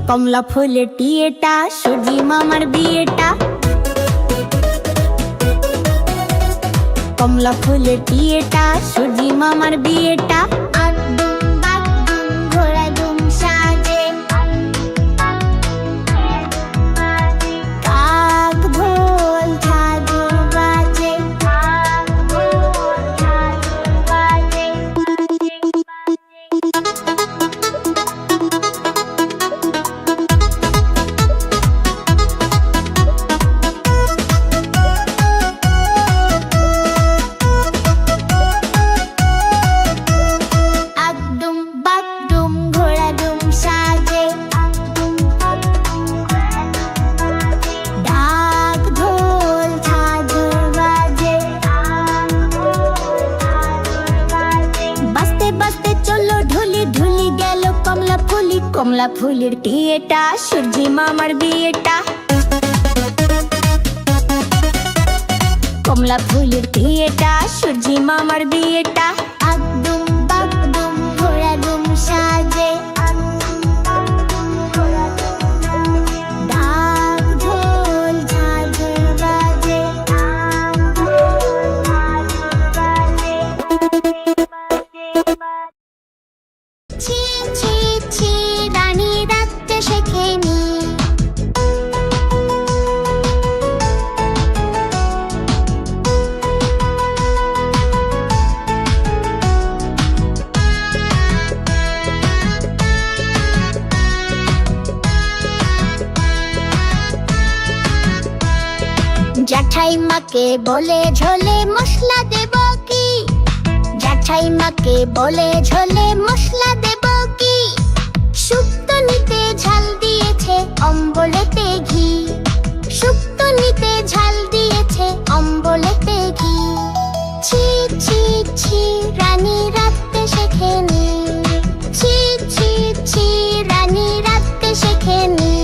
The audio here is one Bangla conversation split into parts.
কমলা ফুলের টিয়েটা, সূর্যি মামার বিয়েটা। কমলা ফুলের টিয়েটা, সূর্যি মামার বিয়েটা। আগডুম বাগডুম ঘোড়া দুম সাজে, কাক ঢোল ঝাঁঝর বাজে। আগডুম বাগডুম ঘোড়া দুম সাজে, ডাক ঢোল ঝাঁঝর বাজে। বাজতে বাজতে চললো ঢুলি, ঢুলি গেল কমলা ফুলি। কমলা ফুলের টিয়েটা, সূর্যি মামার বিয়েটা। কমলা ফুলের টিয়েটা, সূর্যি মামার বিয়েটা। আগডুম বাগডুম ঘোড়া দুম সাজে, ডাক ঢোল ঝাঁঝর বাজে। ছি ছি ছি রানী রাখতে শেখেনি। জ্যাঠাইমাকে বলে ঝোলে মশলা দেব কি? জ্যাঠাইমাকে বলে ঝোলে মশলা দেব কি? শুক্তো নিতে ঝাল দিয়েছে, অম্বলেতে ঘি। শুক্তো নিতে ঝাল দিয়েছে, অম্বলেতে ঘি। ছি ছি ছি রানী রাখতে শেখেনি। ছি ছি ছি রানী রাখতে শেখেনি।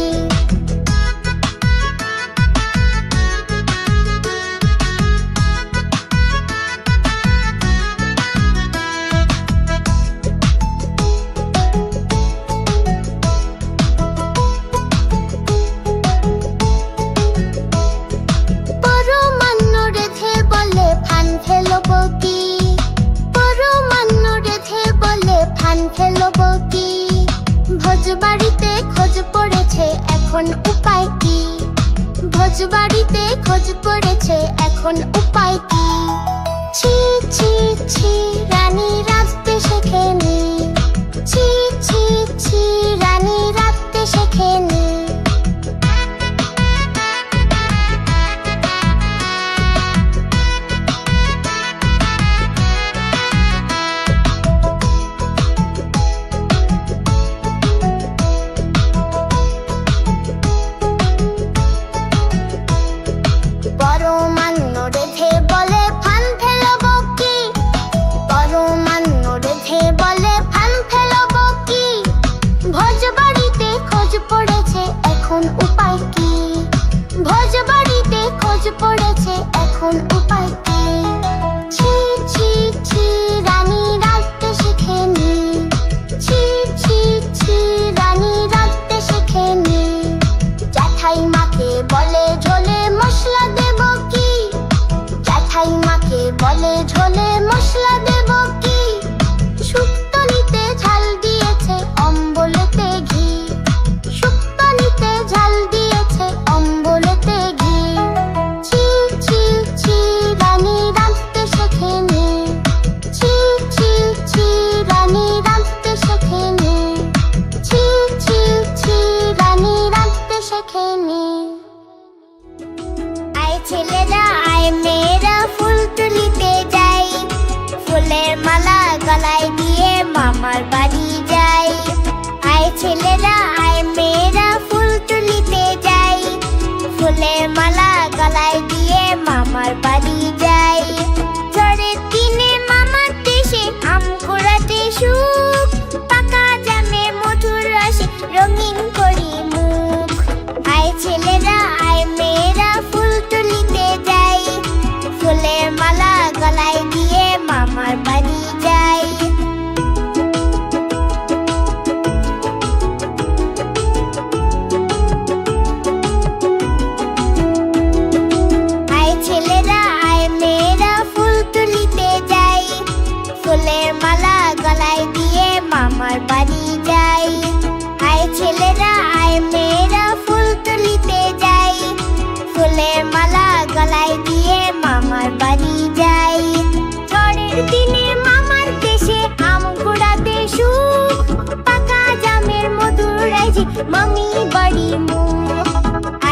পরমান্ন রেধে বলে ফান ফেলবো কি? পরমান্ন রেধে বলে ফান ফেলবো কি? ভোজবাড়িতে খোঁজ পড়েছে, এখন উপায় কি? ভোজবাড়িতে খোঁজ পড়েছে, এখন উপায় কি? ছি ছি ছি রানী রাখতে শেখেনি। ছি ছি ছি রানী রাখতে শেখেনি। পরমান্ন রেধে বলে ফান ফেলবো কি? পরমান্ন রেধে বলে ফান ফেলবো কি? ভোজবাড়িতে খোঁজ পড়েছে, এখন উপায় কি? ভোজবাড়িতে খোঁজ পড়েছে, এখন উপায় কি? ছি ছি ছি রানী রাখতে শেখেনি। ছি ছি ছি রানী রাখতে শেখেনি। জ্যাঠাইমাকে বলে ঝোলে মশলা দেব কি? জ্যাঠাইমাকে বলে ঝোলে মশলা দেব কি? শুক্তো নিতে ঝাল দিয়েছে, অম্বলেতে ঘি। শুক্তো নিতে ঝাল দিয়েছে, অম্বলেতে ঘি। ছি ছি ছি রানী রাখতে শেখেনি। ছি ছি ছি রানী রাখতে শেখেনি। ছি ছি ছি রানী রাখতে শেখেনি। আয় ছেলেরা আয় মেয়েরা ফুল তুলিতে যাই, ফুলের মালা গলায় দিয়ে মামার বাড়ি যাই। আয় ছেলেরা আয় মেয়েরা ফুল তুলিতে যাই, ফুলের মালা গলায় দিয়ে মামার বাড়ি যাই। ঝড়ের দিনে মামার দেশে আম কুড়াতে সুখ, পাকা জামে মধুর রসে রঙিন করি মুখ। আয় ছেলেরা আয় মেয়েরা ফুল তুলিতে যাই, ফুলের মালা গলায় দিয়ে মামার বাড়ি যাই। গলায় দিয়ে মামার বাড়ি যাই। ঝড়ের দিনে মামার দেশে আম কুড়াতে সুখ, পাকা জামের মধুর রাইজি মামি বাড়ি মুখ।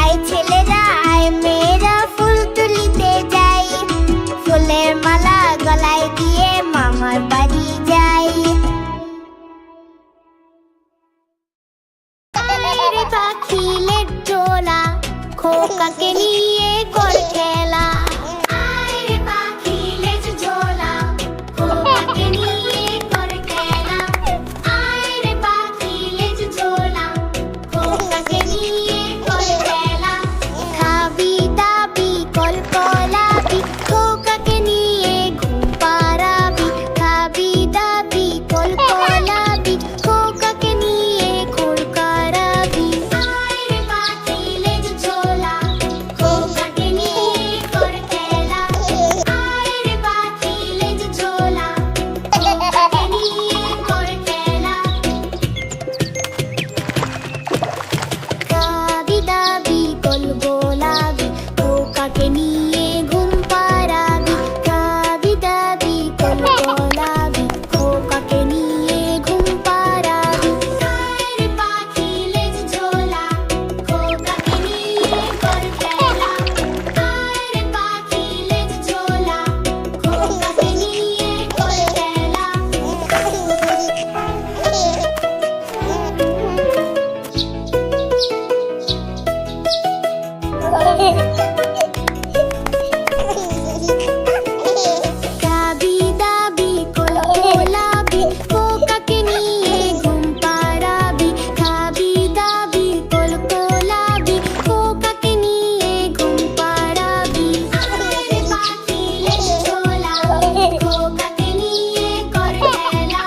আয় ছেলেরা আয় মেয়েরা ফুল তুলিতে যাই, ফুলের মালা গলায় দিয়ে মামার বাড়ি যাই। আরে পাখিলের টোলা, খোকাকে নিয়ে কর খেলা। আরে পাখিলের ঝোলা, খোকাকে নিয়ে কর খেলা। আরে পাখিলের ঝোলা, খোকাকে নিয়ে কর খেলা। খাবি দাবি কলকলাবি, খোকাকে নিয়ে ঘুম পাড়াবি। খাবি দাবি কলকলাবি, খোকাকে নিয়ে ঘোর করাবি। আরে পাখিলের ঝোলা, খোকাকে নিয়ে কর খেলা। আরে পাখিলের ঝোলা, খোকাকে নিয়ে কর খেলা। খাবি দাবি কল গোলাবি, খোকাকে নিয়ে ঘুম পাড়াবি। খাবি দাবি কল গোলাবি, খোকাকে নিয়ে ঘুম পাড়াবি। আরে পাখিলের ঝোলা, খোকাকে নিয়ে কর খেলা। আরে পাখিলের ঝোলা, খোকাকে নিয়ে কর খেলা। খাবি দাবি কল গোলাবি, খোকাকে নিয়ে ঘুম পাড়াবি। খাবি দাবি কল গোলাবি, খোকাকে নিয়ে ঘুম পাড়াবি। আরে পাখিলের ঝোলা, খোকাকে নিয়ে কর খেলা।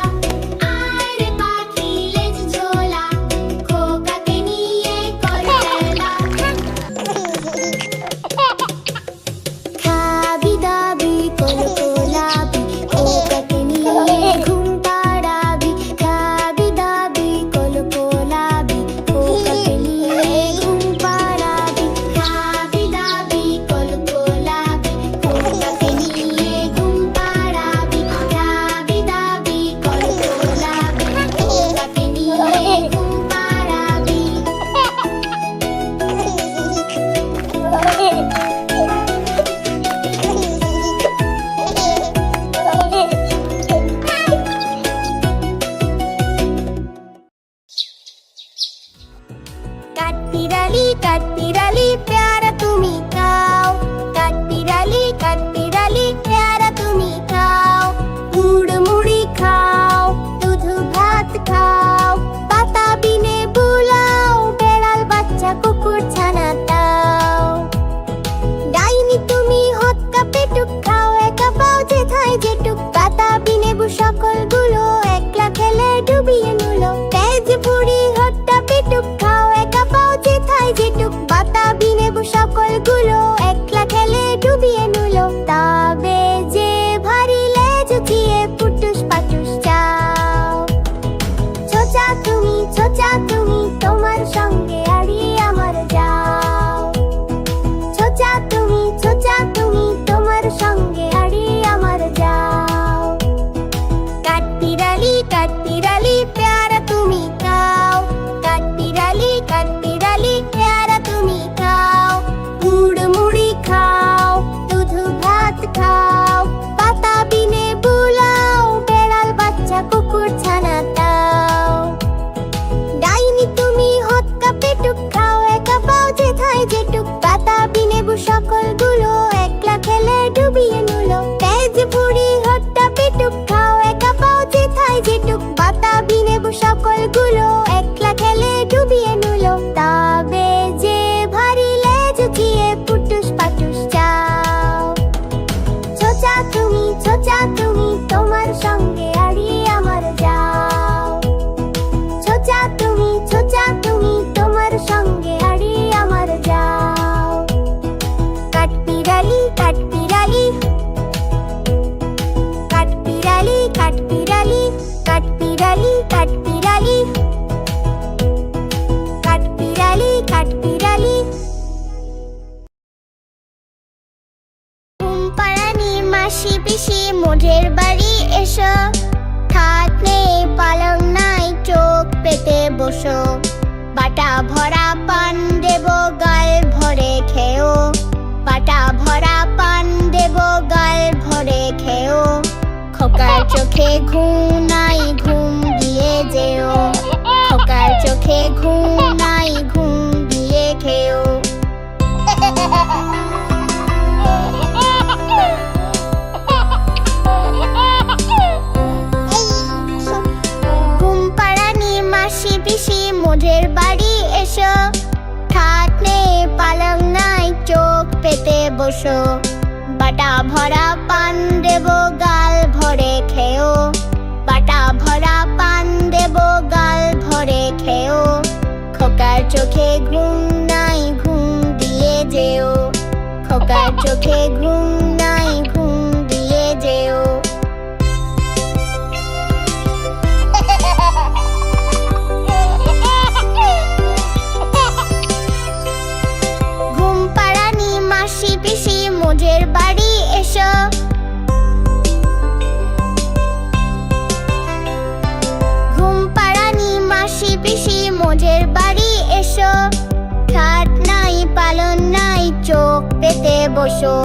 আরে পাখিলের ঝোলা, খোকাকে নিয়ে কর খেলা। খাবি দাবি কল গোলাবি, খোকাকে নিয়ে ঘুম পাড়াবি। খাবি দাবি কল গোলাবি, খোকাকে নিয়ে ঘুম পাড়াবি। খাবি দাবি কল গোলাবি, খোকাকে নিয়ে ঘুম পাড়াবি। খাবি দাবি কল গোলাবি, খোকাকে নিয়ে ঘুম পাড়াবি। কাঠবিড়ালি কাঠবিড়ালি পেয়ারা তুমি খাও। কাঠবিড়ালি পেয়ারা তুমি খাও। গুড় মুড়ি খাও, দুধ ভাত খাও। পাতা বিনে বুলাও, বেড়াল বাচ্চা কুকুর ছানা দাও। ডাইনি তুমি হৎকা পেটুক খাও, একা পাও যেথায় যেটুক। পাতা বিনে সকল গুলো একলা খেলে ডুবিয়ে নুলো। তেজ পুরি হট্টা পেটুক খাও, একা পাও যেথায় যেটুক। পাতা বিনে সকল গুলো একলা খেলে ডুবিয়ে নুলো। তবে যে ভারী লেজ উঠিয়ে পুটুস পাটুস চাও। ছোচা তুমি তোমার সঙ্গে আড়িয়ে আমার যাও। ছোচা তুমি তোমার সঙ্গে আড়িয়ে আমার যাও। কাঠবিড়ালি পেয়ারা তুমি খাও। কাঠবিড়ালি পেয়ারা তুমি খাও। গুড় মুড়ি খাও, দুধ ভাত খাও। পাতা বিনে বুলাও, বেড়াল বাচ্চা কুকুর ছানা দাও। ডাইনি তুমি হৎকা পেটুক খাও, একা পাও যেথায় যেটুক। পাতা বিনে সকল গুলো একলা খেলে ডুবিয়ে নুলো। তেজ পুরি হট্টা পেটুক খাও, একা পাও যেথায় যেটুক। পাতা বিনে সকল গুলো একলা খেলে ডুবিয়ে নুলো। তবে যে ভারী লেজ উঠিয়ে পুটুস পাটুস চাও। ছোচা তুমি তোমার সঙ্গে আড়িয়ে আমার যাও। ছোচা তুমি তোমার সঙ্গে আড়িয়ে আমার যাও। কাঠবিড়ালি মাসি পিসি মোদের বাড়ি এসো খাট নেই পালং নাই চোখ পেতে বসো বাটা ভরা পান দেব গাল ভরে খেও বাটা ভরা পান দেব গাল ভরে খেও খোকার চোখে ঘুম নাই ঘুম দিয়ে যেও খোকার চোখে ঘুম নাই ঘুম দিয়ে খেও ঘুম পাড়ানি মাসি পিসি মোদের বাড়ি এসো খাট নেই পালং নাই চোখ পেতে বসো বাটা ভরা পান দেব গাল ভরে খেও বাটা ভরা পান দেব গাল ভরে খেও খোকার চোখে ঘুম নাই ঘুম দিয়ে যেও খোকার চোখে ঘুম নাই ঘুম দিয়ে যেও ঘুম পাড়ানি মাসি পিসি মোদের বাড়ি এসো ঘুম পাড়ানি মাসি পিসি মোদের বাড়ি এসো খাট নাই পালন নাই চোখ পেতে বসো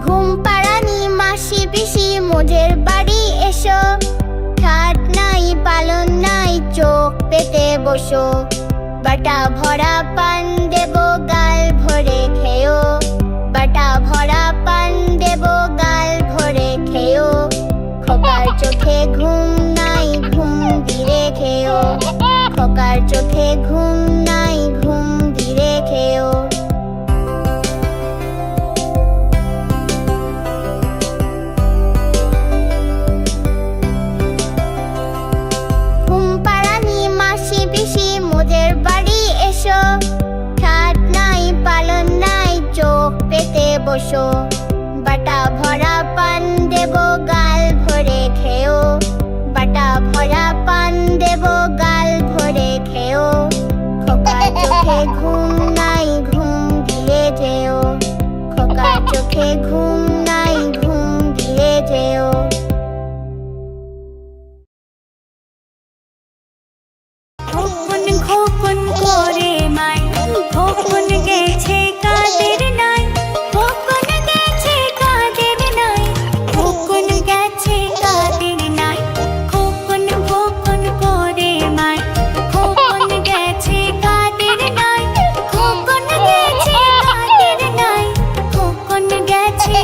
ঘুম পাড়ানি মাসি পিসি মোদের বাড়ি এসো খাট নাই পালন নাই চোখ পেতে বসো বাটা ভরা পান দেব গাল ভরে খেও বাটা ভরা পান দেব গাল ভরে খেও খোকার চোখে ঘুম নাই ঘুম দিয়ে খেও খোকার চোখে ঘুম নাই ঘুম দিয়ে খেও ঘুম পাড়ানি মাসি পিসি মোদের বাড়ি এসো খাট নাই পালন নাই চোখ পেতে বসো বাটা ভরা পান দেব গাল ভরে খেও বাটা ভরা পান দেব গাল ভরে খেও খোকার চোখে ঘুম নাই ঘুম দিয়ে যেও খোকার চোখে ঘুম নাই ঘুম দিয়ে যেও খোকন খোকন করে মাই খোকন গেছে কাদের নাই খোকন গেছে কাদের নাই খোকন গেছে কাদের নাই খোকন খোকন করে মাই খোকন গেছে কাদের নাই খোকন গেছে কাদের নাই খোকন গেছে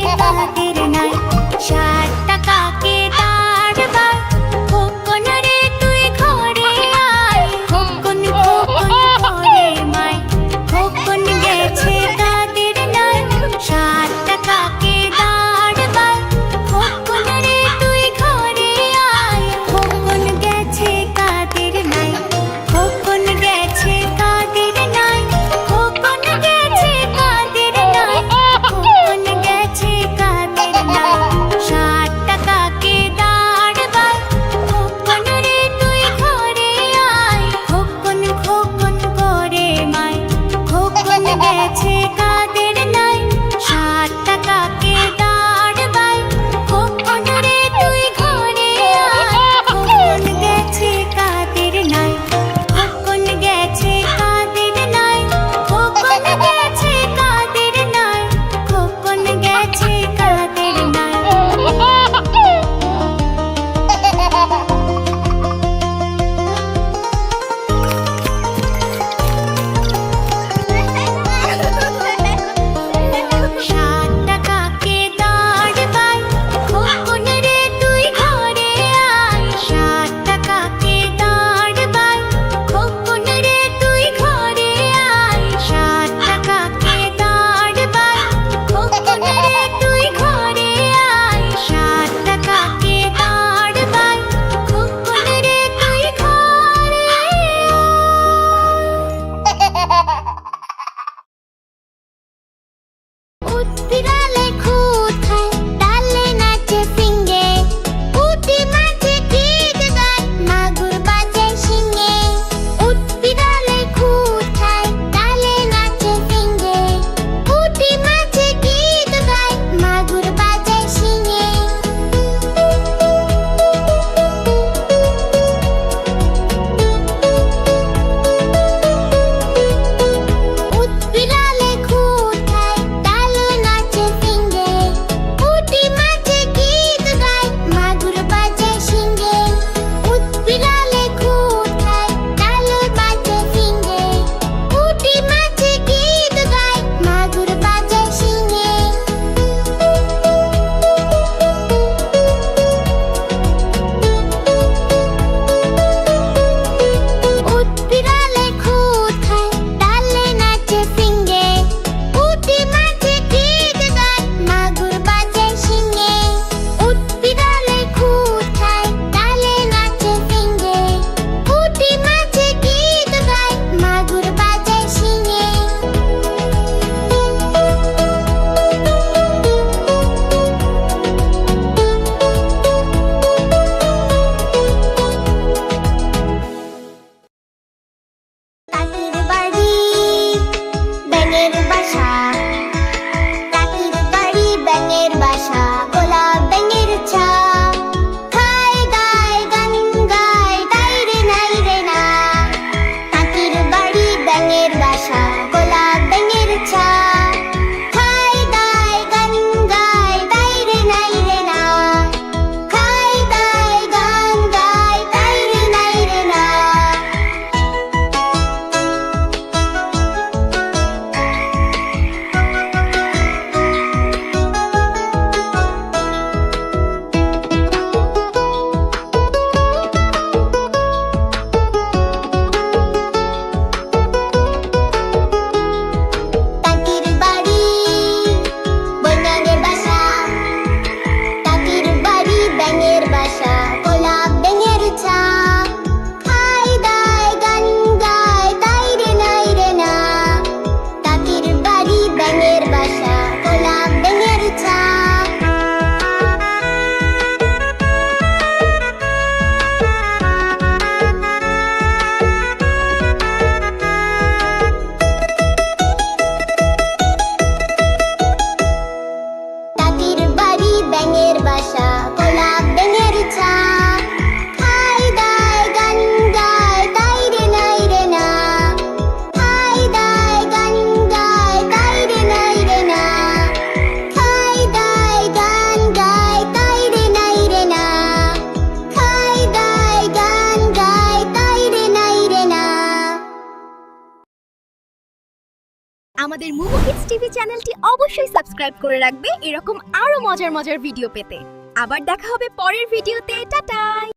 আমাদের মুমু কিডস টিভি চ্যানেলটি অবশ্যই সাবস্ক্রাইব করে রাখবে এরকম আরো মজার মজার ভিডিও পেতে। আবার দেখা হবে পরের ভিডিওতে। টাটা।